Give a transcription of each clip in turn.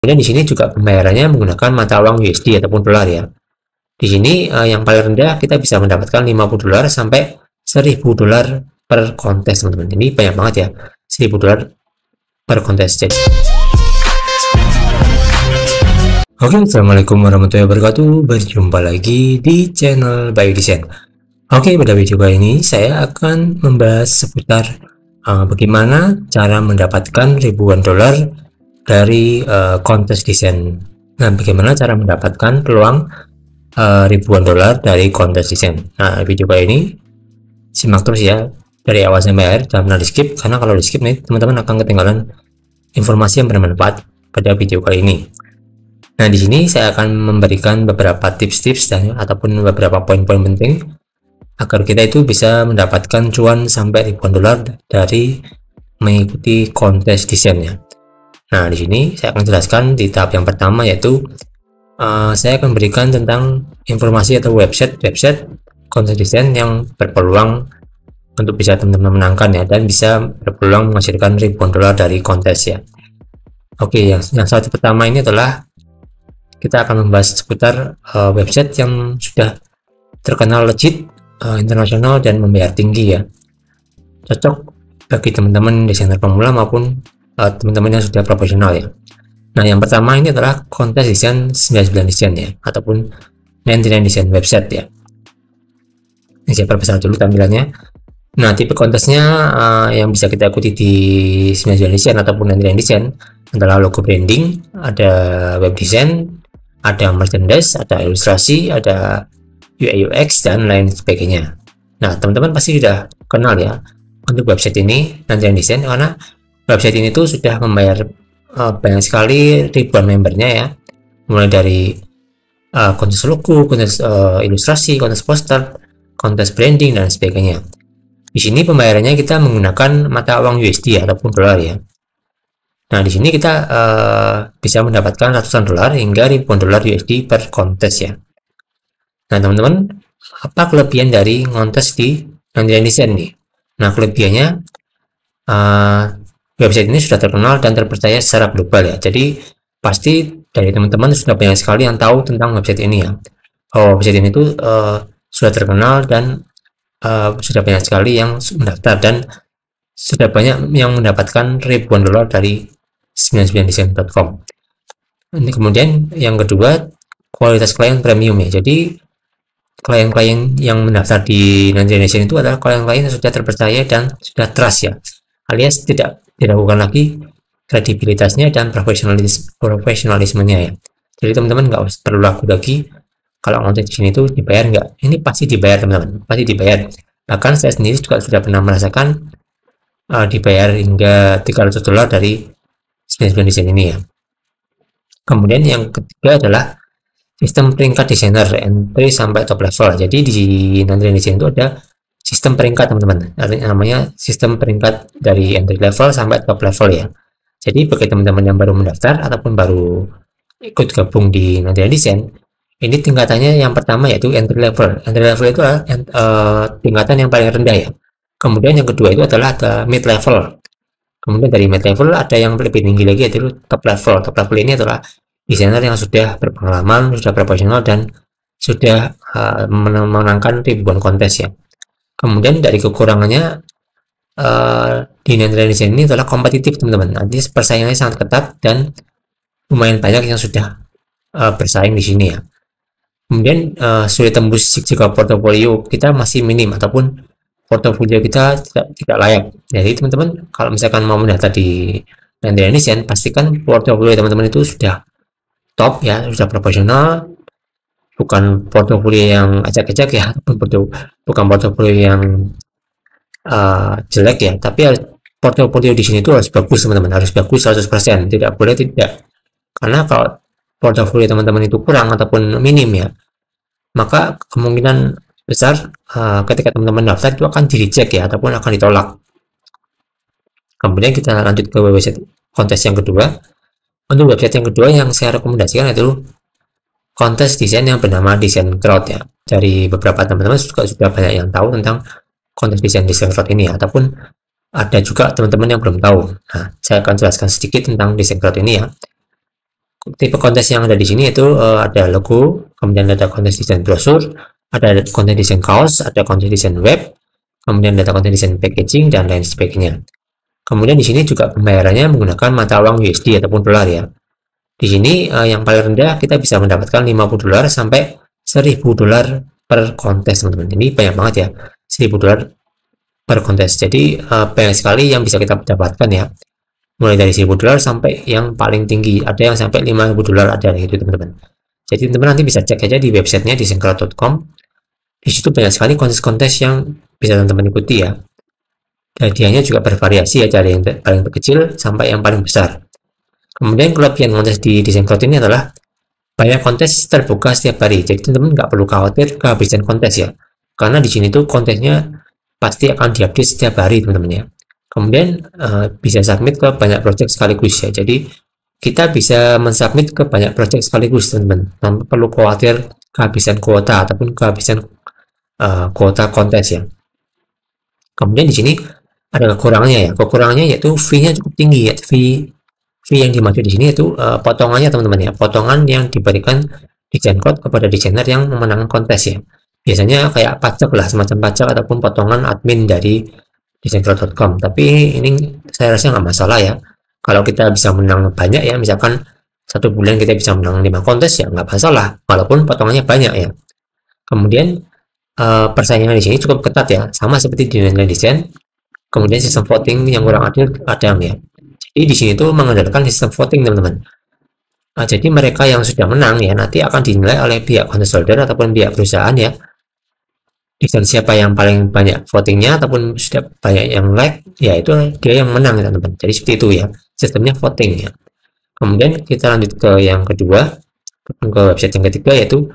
Kemudian di sini juga pembayarannya menggunakan mata uang USD ataupun dolar ya. Di sini yang paling rendah kita bisa mendapatkan 50 dolar sampai 1000 dolar per kontes teman-teman. Ini banyak banget ya, 1000 dolar per kontes. Oke, assalamualaikum warahmatullahi wabarakatuh. Berjumpa lagi di channel Bayu Desain. Oke, pada video kali ini saya akan membahas seputar bagaimana cara mendapatkan ribuan dolar dari kontes desain. Nah, bagaimana cara mendapatkan peluang ribuan dolar dari kontes desain. Nah, video kali ini simak terus ya dari awal sampai akhir, jangan di skip, karena kalau di skip nih teman-teman akan ketinggalan informasi yang bermanfaat pada video kali ini. Nah, di sini saya akan memberikan beberapa tips-tips dan ataupun beberapa poin-poin penting agar kita itu bisa mendapatkan cuan sampai ribuan dolar dari mengikuti kontes desainnya. Nah, di sini saya akan jelaskan di tahap yang pertama, yaitu saya akan berikan tentang informasi atau website kontes desain yang berpeluang untuk bisa teman-teman menangkan ya, dan bisa berpeluang menghasilkan ribuan dolar dari kontes ya. Oke, yang satu pertama ini adalah kita akan membahas seputar website yang sudah terkenal legit, internasional, dan membayar tinggi ya. Cocok bagi teman-teman desainer pemula maupun teman-teman yang sudah profesional ya. Nah, yang pertama ini adalah kontes desain 99 desain ya, ataupun 99 desain website ya. Ini saya perbesar dulu tampilannya. Nah, tipe kontesnya yang bisa kita ikuti di 99 desain ataupun 99 desain adalah logo branding, ada web design, ada merchandise, ada ilustrasi, ada UI UX, dan lain sebagainya. Nah, teman-teman pasti sudah kenal ya untuk website ini, 99 desain, karena website ini tuh sudah membayar banyak sekali ribuan membernya ya, mulai dari kontes logo, kontes ilustrasi, kontes poster, kontes branding, dan sebagainya. Di sini pembayarannya kita menggunakan mata uang USD ataupun dolar ya. Nah, di sini kita bisa mendapatkan ratusan dolar hingga ribuan dolar USD per kontes ya. Nah, teman-teman, apa kelebihan dari kontes di 99 desain nih? Nah, kelebihannya website ini sudah terkenal dan terpercaya secara global ya. Jadi pasti dari teman-teman sudah banyak sekali yang tahu tentang website ini ya. Website ini tuh sudah terkenal dan sudah banyak sekali yang mendaftar, dan sudah banyak yang mendapatkan ribuan dolar dari 99design.com. Ini kemudian yang kedua, kualitas klien premium ya. Jadi klien-klien yang mendaftar di 99 desain itu adalah klien-klien yang sudah terpercaya dan sudah trust ya, alias tidak diragukan lagi kredibilitasnya dan profesionalismenya ya. Jadi teman-teman nggak perlu ragu lagi kalau konten di sini itu dibayar nggak. Ini pasti dibayar teman-teman, pasti dibayar. Bahkan saya sendiri juga sudah pernah merasakan dibayar hingga 300 dolar dari 99 desain ini ya. Kemudian yang ketiga adalah sistem peringkat desainer entry sampai top level. Jadi di 99 desain itu ada sistem peringkat teman-teman, namanya sistem peringkat dari entry level sampai top level ya. Jadi bagi teman-teman yang baru mendaftar ataupun baru ikut gabung di 99 desain, ini tingkatannya yang pertama yaitu entry level. Entry level itu adalah tingkatan yang paling rendah ya. Kemudian yang kedua itu adalah mid level. Kemudian dari mid level ada yang lebih tinggi lagi yaitu top level. Top level ini adalah desainer yang sudah berpengalaman, sudah profesional, dan sudah memenangkan ribuan kontes ya. Kemudian dari kekurangannya di 99 desain ini adalah kompetitif teman-teman. Nanti persaingannya sangat ketat dan lumayan banyak yang sudah bersaing di sini ya. Kemudian sulit tembus jika portofolio kita masih minim ataupun portofolio kita tidak layak. Jadi teman-teman kalau misalkan mau mendaftar di 99 desain, pastikan portofolio teman-teman itu sudah top ya, sudah profesional, bukan portofolio yang acak-acak ya, bukan portofolio yang jelek ya, tapi portofolio di sini itu harus bagus teman-teman, harus bagus 100%, tidak boleh tidak. Karena kalau portofolio teman-teman itu kurang ataupun minim ya, maka kemungkinan besar ketika teman-teman daftar itu akan di-reject ya, ataupun akan ditolak. Kemudian kita lanjut ke website kontes yang kedua. Untuk website yang kedua yang saya rekomendasikan yaitu kontes desain yang bernama Design Crowd ya. Dari beberapa teman-teman juga sudah banyak yang tahu tentang kontes Design Crowd ini ya, ataupun ada juga teman-teman yang belum tahu. Nah, saya akan jelaskan sedikit tentang Design Crowd ini ya. tipe konten yang ada di sini itu ada logo, kemudian ada konten desain brosur, ada konten desain kaos, ada konten desain web, kemudian ada konten desain packaging dan lain sebagainya. Kemudian di sini juga pembayarannya menggunakan mata uang USD ataupun dolar ya. Di sini yang paling rendah kita bisa mendapatkan 50 dolar sampai 1000 dolar per kontes teman-teman. Ini banyak banget ya, 1000 dolar per kontes. Jadi banyak sekali yang bisa kita dapatkan ya. Mulai dari 1000 dolar sampai yang paling tinggi, ada yang sampai 5000 dolar ada gitu teman-teman. Jadi teman-teman nanti bisa cek aja di websitenya di desainkrowd.com. Di situ banyak sekali kontes-kontes yang bisa teman-teman ikuti ya. Hadiahnya juga bervariasi ya, dari yang paling kecil sampai yang paling besar. Kemudian kelebihan kontes di Desainkrowd ini adalah banyak kontes terbuka setiap hari. Jadi teman-teman nggak perlu khawatir kehabisan kontes ya. Karena di sini tuh kontesnya pasti akan diupdate setiap hari teman-teman ya. Kemudian bisa submit ke banyak project sekaligus ya. Jadi kita bisa mensubmit ke banyak project sekaligus teman-teman. Tanpa perlu khawatir kehabisan kuota ataupun kehabisan kuota kontes ya. Kemudian di sini ada kekurangannya ya. Kekurangannya yaitu fee-nya cukup tinggi ya. Fee yang dimaksud di sini itu potongannya teman-teman ya. Potongan yang diberikan Desainkrowd kepada desainer yang memenangkan kontes ya. Biasanya kayak pajak lah, semacam pajak ataupun potongan admin dari desainkrowd.com. Tapi ini saya rasa nggak masalah ya. Kalau kita bisa menang banyak ya, misalkan satu bulan kita bisa menang 5 kontes ya nggak masalah. Walaupun potongannya banyak ya. Kemudian persaingan di sini cukup ketat ya, sama seperti di Nilai Desain. Kemudian sistem voting yang kurang adil kadang ya. Jadi di sini tuh mengandalkan sistem voting teman-teman. Jadi mereka yang sudah menang ya nanti akan dinilai oleh pihak kontes holder ataupun pihak perusahaan ya. Dan siapa yang paling banyak votingnya ataupun sudah banyak yang like, ya itu dia yang menang teman-teman. Jadi seperti itu ya, sistemnya voting ya. Kemudian kita lanjut ke yang kedua, ke website yang ketiga yaitu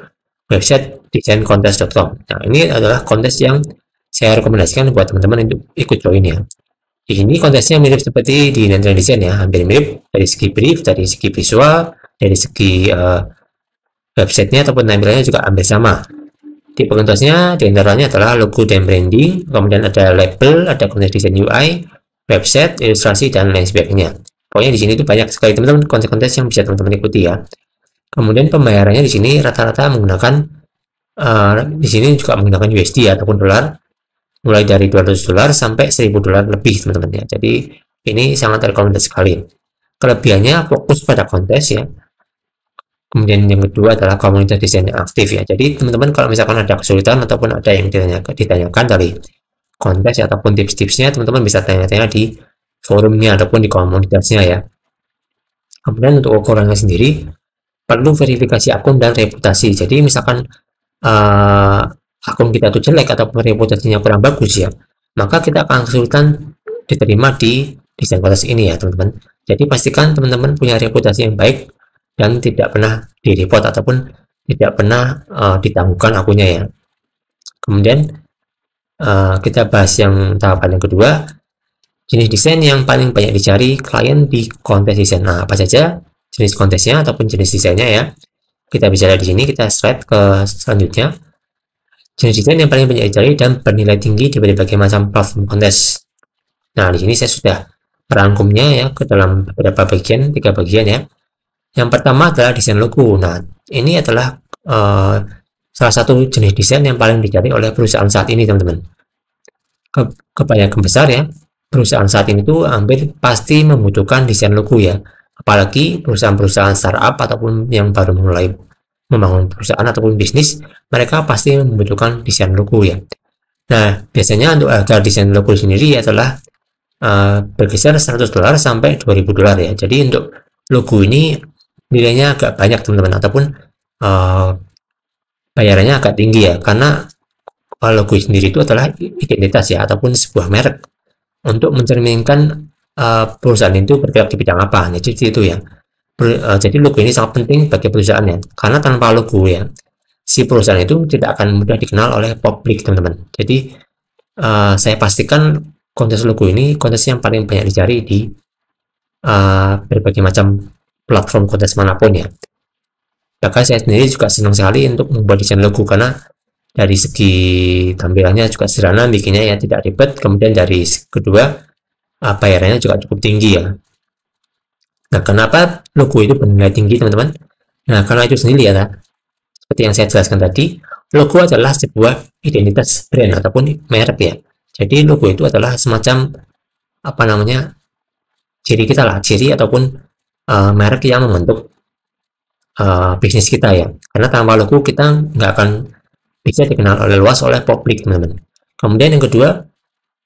website desaincontest.com. Nah ini adalah kontes yang saya rekomendasikan buat teman-teman untuk ikut join ya. Di sini kontesnya mirip seperti di Nilai Desain ya, hampir mirip dari segi brief, dari segi visual, dari segi websitenya ataupun tampilannya juga hampir sama. Tipe kontesnya diantaranya adalah logo dan branding, kemudian ada label, ada konten desain UI, website, ilustrasi dan lain sebagainya. Pokoknya di sini tuh banyak sekali teman-teman kontes-kontes yang bisa teman-teman ikuti ya. Kemudian pembayarannya di sini rata-rata menggunakan di sini juga menggunakan USD ataupun dolar, mulai dari 200 dolar sampai 1000 dolar lebih teman-teman ya. Jadi ini sangat rekomendasi sekali. Kelebihannya fokus pada kontes ya. Kemudian yang kedua adalah komunitas desain yang aktif ya. Jadi teman-teman kalau misalkan ada kesulitan ataupun ada yang ditanyakan dari kontes ataupun tips-tipsnya, teman-teman bisa tanya-tanya di forumnya ataupun di komunitasnya ya. Kemudian untuk ukurannya sendiri perlu verifikasi akun dan reputasi. Jadi misalkan akun kita tuh jelek ataupun reputasinya kurang bagus ya, maka kita akan kesulitan diterima di desain kontes ini ya teman-teman. Jadi pastikan teman-teman punya reputasi yang baik dan tidak pernah di-report ataupun tidak pernah ditangguhkan akunnya ya. Kemudian kita bahas yang tahapan yang kedua, jenis desain yang paling banyak dicari klien di kontes desain. Nah apa saja jenis kontesnya ataupun jenis desainnya ya. Kita bisa lihat di sini, kita slide ke selanjutnya. Jenis desain yang paling banyak dicari dan bernilai tinggi di berbagai macam platform kontes. Nah, di sini saya sudah merangkumnya ya ke dalam beberapa bagian, 3 bagian ya. Yang pertama adalah desain logo. Nah, ini adalah salah satu jenis desain yang paling dicari oleh perusahaan saat ini, teman-teman. Kebanyakan besar ya, perusahaan saat ini tuh hampir pasti membutuhkan desain logo ya. Apalagi perusahaan-perusahaan startup ataupun yang baru mulai membangun perusahaan ataupun bisnis, mereka pasti membutuhkan desain logo ya. Nah, biasanya untuk harga desain logo sendiri adalah berkisar 100 dolar sampai 2000 dolar ya. Jadi untuk logo ini nilainya agak banyak teman-teman, ataupun bayarannya agak tinggi ya, karena logo sendiri itu adalah identitas ya, ataupun sebuah merek untuk mencerminkan perusahaan itu bergerak di bidang apa. Nah, jadi itu ya. Jadi logo ini sangat penting bagi perusahaan ya, karena tanpa logo ya, si perusahaan itu tidak akan mudah dikenal oleh publik teman-teman. Jadi saya pastikan kontes logo ini kontes yang paling banyak dicari di berbagai macam platform kontes manapun ya. Bahkan saya sendiri juga senang sekali untuk membuat desain logo, karena dari segi tampilannya juga sederhana bikinnya ya, tidak ribet. Kemudian dari kedua bayarannya juga cukup tinggi ya. Nah, kenapa logo itu bernilai tinggi, teman-teman? Nah, karena itu sendiri ya, seperti yang saya jelaskan tadi, logo adalah sebuah identitas brand ataupun merek ya. Jadi logo itu adalah semacam apa namanya, ciri kita lah, ciri ataupun merek yang membentuk bisnis kita ya. Karena tanpa logo kita nggak akan bisa dikenal oleh luas oleh publik, teman-teman. Kemudian yang kedua,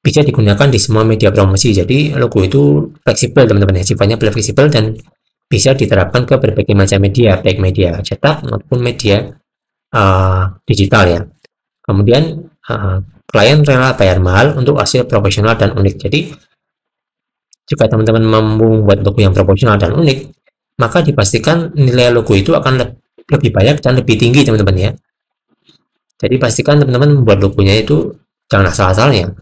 bisa digunakan di semua media promosi. Jadi logo itu fleksibel, teman-teman ya, sifatnya fleksibel dan bisa diterapkan ke berbagai macam media, baik media cetak maupun media digital ya. Kemudian klien rela bayar mahal untuk hasil profesional dan unik. Jadi jika teman-teman membuat logo yang profesional dan unik, maka dipastikan nilai logo itu akan lebih banyak dan lebih tinggi, teman-teman ya. Jadi pastikan teman-teman membuat logonya itu jangan asal-asalnya.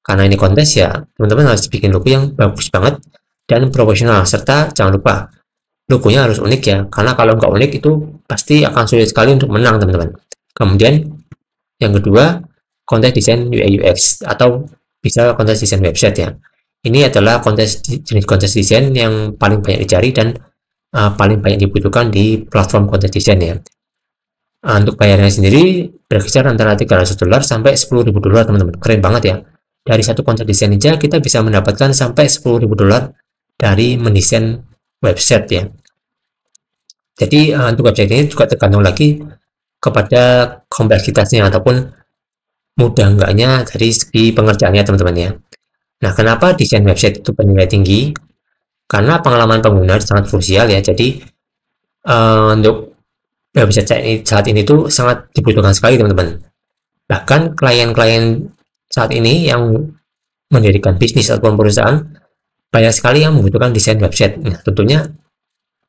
Karena ini kontes ya, teman-teman harus bikin logo yang bagus banget dan profesional, serta jangan lupa logonya harus unik ya, karena kalau nggak unik itu pasti akan sulit sekali untuk menang, teman-teman. Kemudian yang kedua, kontes desain UI UX atau bisa kontes desain website ya. Ini adalah jenis kontes desain yang paling banyak dicari dan paling banyak dibutuhkan di platform kontes desain ya. Untuk bayarnya sendiri berkisar antara $300 sampai $10.000, teman-teman. Keren banget ya. Dari satu konten desain aja kita bisa mendapatkan sampai $10.000 dari mendesain website ya. Jadi untuk website ini juga tergantung lagi kepada kompleksitasnya ataupun mudah enggaknya dari segi pengerjaannya, teman-teman ya. Nah, kenapa desain website itu bernilai tinggi? Karena pengalaman pengguna sangat krusial ya. Jadi untuk website saat ini tuh sangat dibutuhkan sekali, teman-teman. Bahkan klien-klien saat ini yang mendirikan bisnis ataupun perusahaan banyak sekali yang membutuhkan desain website. Nah, tentunya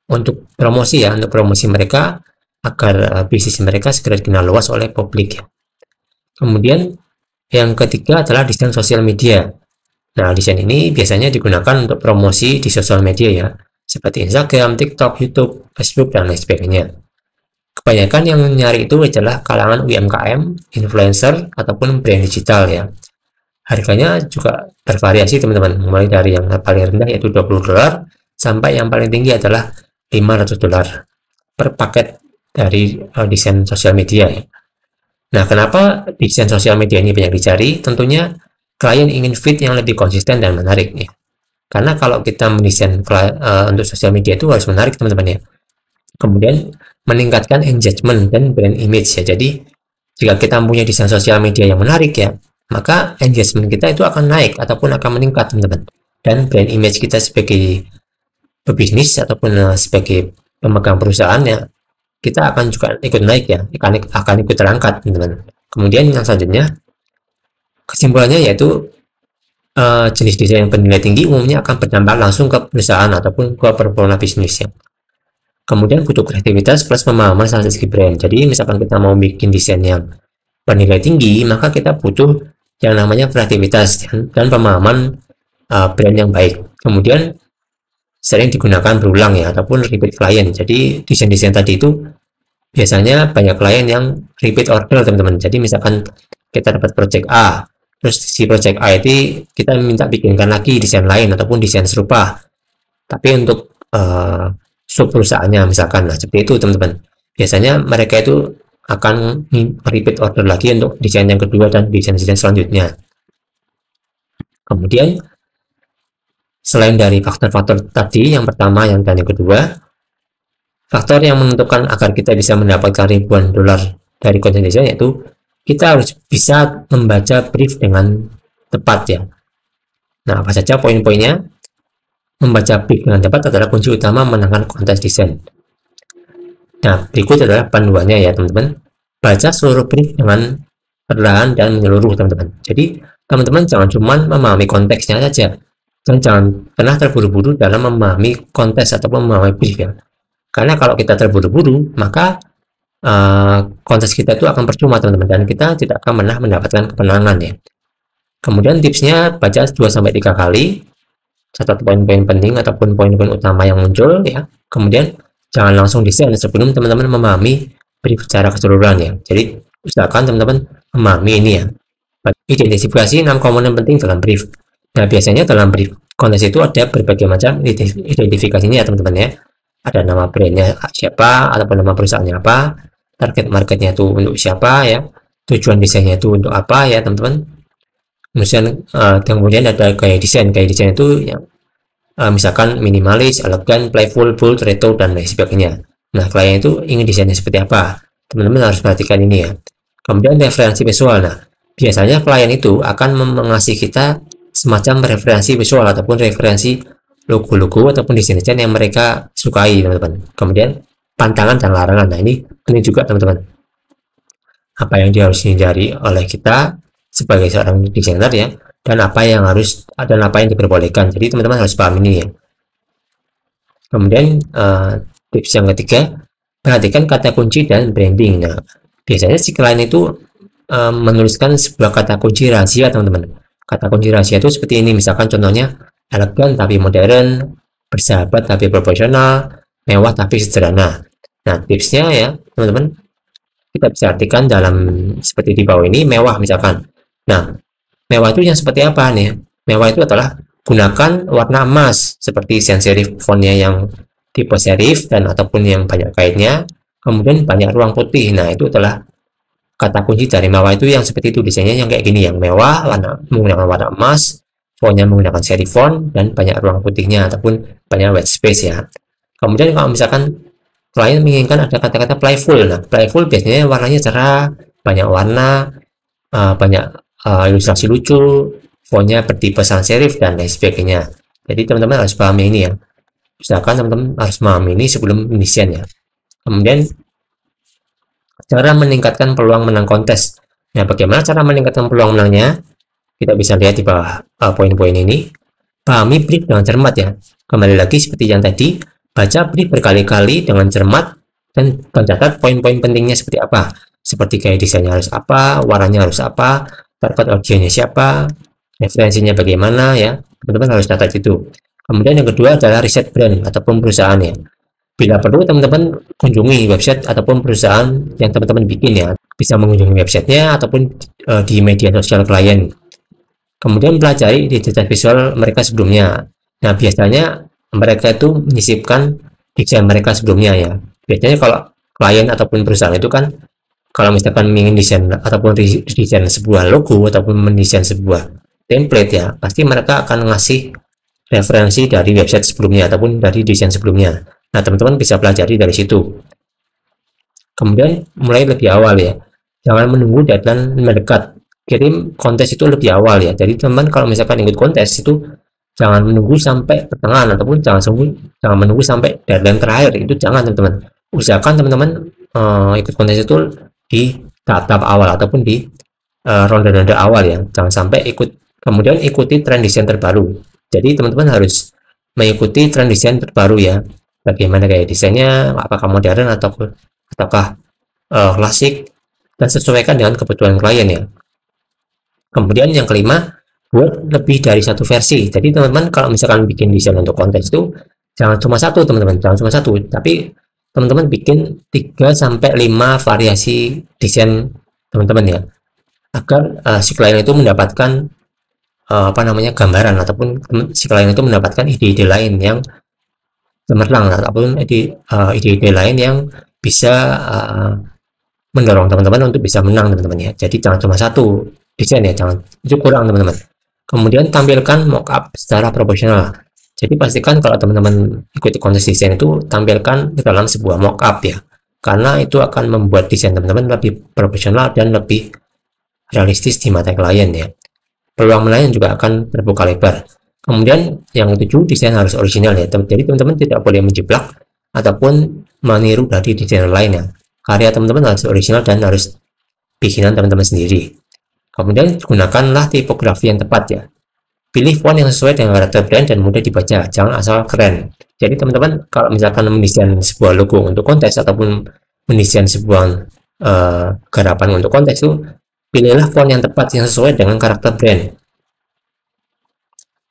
untuk promosi ya, untuk promosi mereka agar bisnis mereka segera dikenal luas oleh publik ya. Kemudian yang ketiga adalah desain sosial media. Nah, desain ini biasanya digunakan untuk promosi di sosial media ya, seperti Instagram, TikTok, YouTube, Facebook, dan lain sebagainya. Kebanyakan yang nyari itu adalah kalangan UMKM, influencer, ataupun brand digital ya. Harganya juga bervariasi, teman-teman, mulai dari yang paling rendah yaitu $20 sampai yang paling tinggi adalah $500 per paket dari desain sosial media ya. Nah, kenapa desain sosial media ini banyak dicari? Tentunya klien ingin feed yang lebih konsisten dan menarik ya. Karena kalau kita mendesain untuk sosial media itu harus menarik, teman-teman ya. Kemudian meningkatkan engagement dan brand image ya. Jadi jika kita punya desain sosial media yang menarik ya, maka engagement kita itu akan naik ataupun akan meningkat, teman-teman. Dan brand image kita sebagai pebisnis ataupun sebagai pemegang perusahaan ya, kita akan juga ikut naik ya, akan ikut terangkat, teman-teman. Kemudian yang selanjutnya, kesimpulannya yaitu jenis desain yang bernilai tinggi umumnya akan berdampak langsung ke perusahaan ataupun ke performa bisnis ya. Kemudian butuh kreativitas plus pemahaman soal segi brand. Jadi misalkan kita mau bikin desain yang bernilai tinggi, maka kita butuh yang namanya kreativitas dan pemahaman brand yang baik. Kemudian sering digunakan berulang ya, ataupun repeat klien. Jadi desain-desain tadi itu biasanya banyak klien yang repeat order, teman-teman. Jadi misalkan kita dapat project A, terus si project A itu kita minta bikinkan lagi desain lain ataupun desain serupa, tapi untuk sub perusahaannya misalkan. Nah, seperti itu, teman-teman. Biasanya mereka itu akan repeat order lagi untuk desain yang kedua dan desain-desain selanjutnya. Kemudian selain dari faktor-faktor tadi, yang pertama, yang dan yang kedua, faktor yang menentukan agar kita bisa mendapatkan ribuan dolar dari konten desain yaitu kita harus bisa membaca brief dengan tepat ya. Nah, apa saja poin-poinnya? Membaca brief dengan tepat adalah kunci utama menangkan kontes desain. Nah, berikut adalah panduannya ya, teman-teman. Baca seluruh brief dengan perlahan dan menyeluruh, teman-teman. Jadi, teman-teman jangan cuma memahami konteksnya saja. Dan jangan pernah terburu-buru dalam memahami konteks ataupun memahami brief ya. Karena kalau kita terburu-buru, maka konteks kita itu akan percuma, teman-teman. Dan kita tidak akan pernah mendapatkan kemenangan ya. Kemudian tipsnya, baca 2-3 kali. Catat poin-poin penting ataupun poin-poin utama yang muncul ya. Kemudian jangan langsung desain sebelum teman-teman memahami brief secara keseluruhan ya. Jadi usahakan teman-teman memahami ini ya. Identifikasi 6 komponen penting dalam brief. Nah, biasanya dalam brief kontes itu ada berbagai macam identifikasinya ya teman-teman ya. Ada nama brandnya siapa, ataupun nama perusahaannya apa, target marketnya itu untuk siapa ya, tujuan desainnya itu untuk apa ya teman-teman. Kemudian ada gaya desain itu yang misalkan minimalis, elegan, playful, bold, retro, dan lain sebagainya. Nah, klien itu ingin desainnya seperti apa? Teman-teman harus perhatikan ini ya. Kemudian referensi visual. Nah, biasanya klien itu akan mengasih kita semacam referensi visual ataupun referensi logo-logo ataupun desain-desain yang mereka sukai, teman-teman. Kemudian pantangan dan larangan. Nah, ini penting juga, teman-teman. Apa yang dia harus hindari oleh kita sebagai seorang desainer ya, dan apa yang diperbolehkan. Jadi teman-teman harus paham ini ya. Kemudian tips yang ketiga, perhatikan kata kunci dan branding. Nah, biasanya si klien itu menuliskan sebuah kata kunci rahasia, teman-teman. Kata kunci rahasia itu seperti ini, misalkan contohnya elegan tapi modern, bersahabat tapi profesional, mewah tapi sederhana. Nah, tipsnya ya teman-teman, kita bisa artikan dalam seperti di bawah ini, mewah misalkan. Nah, mewah itu yang seperti apa nih? Mewah itu adalah gunakan warna emas seperti sans serif fontnya yang tipe serif dan ataupun yang banyak kaitnya, kemudian banyak ruang putih. Nah, itu adalah kata kunci dari mewah itu yang seperti itu, desainnya yang kayak gini, yang mewah, menggunakan warna emas, fontnya menggunakan serif font dan banyak ruang putihnya ataupun banyak white space ya. Kemudian kalau misalkan klien menginginkan ada kata-kata playful. Nah, playful biasanya warnanya cerah, banyak warna, banyak ilustrasi lucu, fontnya bertipe sans serif dan lain sebagainya. Jadi teman-teman harus pahami ini ya. Misalkan teman-teman harus memahami ini sebelum desain ya. Kemudian cara meningkatkan peluang menang kontes. Nah, bagaimana cara meningkatkan peluang menangnya? Kita bisa lihat di bawah poin-poin ini. Pahami brief dengan cermat ya. Kembali lagi seperti yang tadi, baca brief berkali-kali dengan cermat dan mencatat poin-poin pentingnya seperti apa. Seperti gaya desainnya harus apa, warnanya harus apa, target audiensnya siapa, referensinya bagaimana ya, teman-teman harus catat itu. Kemudian yang kedua adalah riset brand ataupun perusahaan ya. Bila perlu teman-teman kunjungi website ataupun perusahaan yang teman-teman bikin ya, bisa mengunjungi websitenya ataupun di media sosial klien. Kemudian pelajari identitas visual mereka sebelumnya. Nah, biasanya mereka itu menyisipkan desain mereka sebelumnya ya. Biasanya kalau klien ataupun perusahaan itu kan, kalau misalkan ingin desain ataupun desain sebuah logo ataupun mendesain sebuah template ya, pasti mereka akan ngasih referensi dari website sebelumnya ataupun dari desain sebelumnya. Nah, teman-teman bisa pelajari dari situ. Kemudian mulai lebih awal ya, jangan menunggu deadline mendekat. Kirim kontes itu lebih awal ya. Jadi teman-teman kalau misalkan ikut kontes itu jangan menunggu sampai pertengahan ataupun jangan menunggu sampai deadline terakhir. Itu jangan teman-teman. Usahakan teman-teman ikut kontes itu di tahap awal ataupun di ronde-ronde awal ya, jangan sampai kemudian ikuti tren desain terbaru. Jadi teman-teman harus mengikuti tren desain terbaru ya, bagaimana gaya desainnya, apakah modern ataukah klasik, dan sesuaikan dengan kebutuhan klien ya. Kemudian yang kelima, buat lebih dari satu versi. Jadi teman-teman kalau misalkan bikin desain untuk kontes itu jangan cuma satu teman-teman, tapi teman-teman bikin 3-5 variasi desain teman-teman ya, agar si klien itu mendapatkan gambaran ataupun si klien itu mendapatkan ide-ide lain yang cemerlang ataupun ide-ide lain yang bisa mendorong teman-teman untuk bisa menang teman-teman ya. Jadi jangan cuma satu desain ya, jangan, itu kurang teman-teman. Kemudian tampilkan mockup secara profesional. Jadi pastikan kalau teman-teman ikuti kontes desain itu tampilkan di dalam sebuah mockup ya, karena itu akan membuat desain teman-teman lebih profesional dan lebih realistis di mata klien ya. Peluang menang juga akan terbuka lebar. Kemudian yang ketujuh, desain harus original ya. Jadi teman-teman tidak boleh menjiplak ataupun meniru dari desainer lain ya. Karya teman-teman harus original dan harus bikinan teman-teman sendiri. Kemudian gunakanlah tipografi yang tepat ya. Pilih font yang sesuai dengan karakter brand dan mudah dibaca, jangan asal keren. Jadi teman-teman kalau misalkan mendesain sebuah logo untuk kontes ataupun mendesain sebuah garapan untuk kontes itu, pilihlah font yang tepat yang sesuai dengan karakter brand.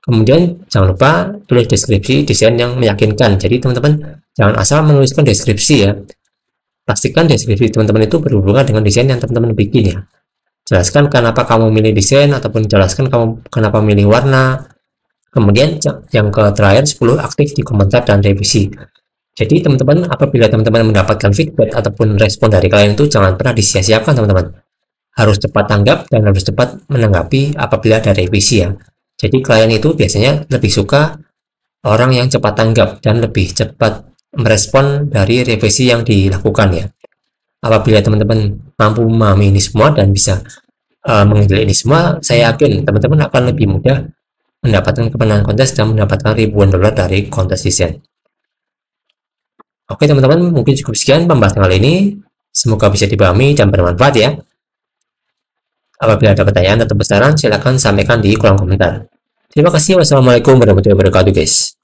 Kemudian jangan lupa tulis deskripsi desain yang meyakinkan. Jadi teman-teman jangan asal menuliskan deskripsi ya. Pastikan deskripsi teman-teman itu berhubungan dengan desain yang teman-teman bikin ya. Jelaskan kenapa kamu milih desain ataupun jelaskan kamu kenapa milih warna, Kemudian yang terakhir 10 aktif di komentar dan revisi. Jadi teman-teman, apabila teman-teman mendapatkan feedback ataupun respon dari klien itu jangan pernah disia-siakan teman-teman. Harus cepat tanggap dan harus cepat menanggapi apabila ada revisi ya. Jadi klien itu biasanya lebih suka orang yang cepat tanggap dan lebih cepat merespon dari revisi yang dilakukan ya. Apabila teman-teman mampu memahami ini semua dan bisa menghandle ini semua, saya yakin teman-teman akan lebih mudah mendapatkan kemenangan kontes dan mendapatkan ribuan dolar dari kontes desain. Oke teman-teman, mungkin cukup sekian pembahasan kali ini. Semoga bisa dipahami dan bermanfaat ya. Apabila ada pertanyaan atau saran, silakan sampaikan di kolom komentar. Terima kasih. Wassalamualaikum warahmatullahi wabarakatuh guys.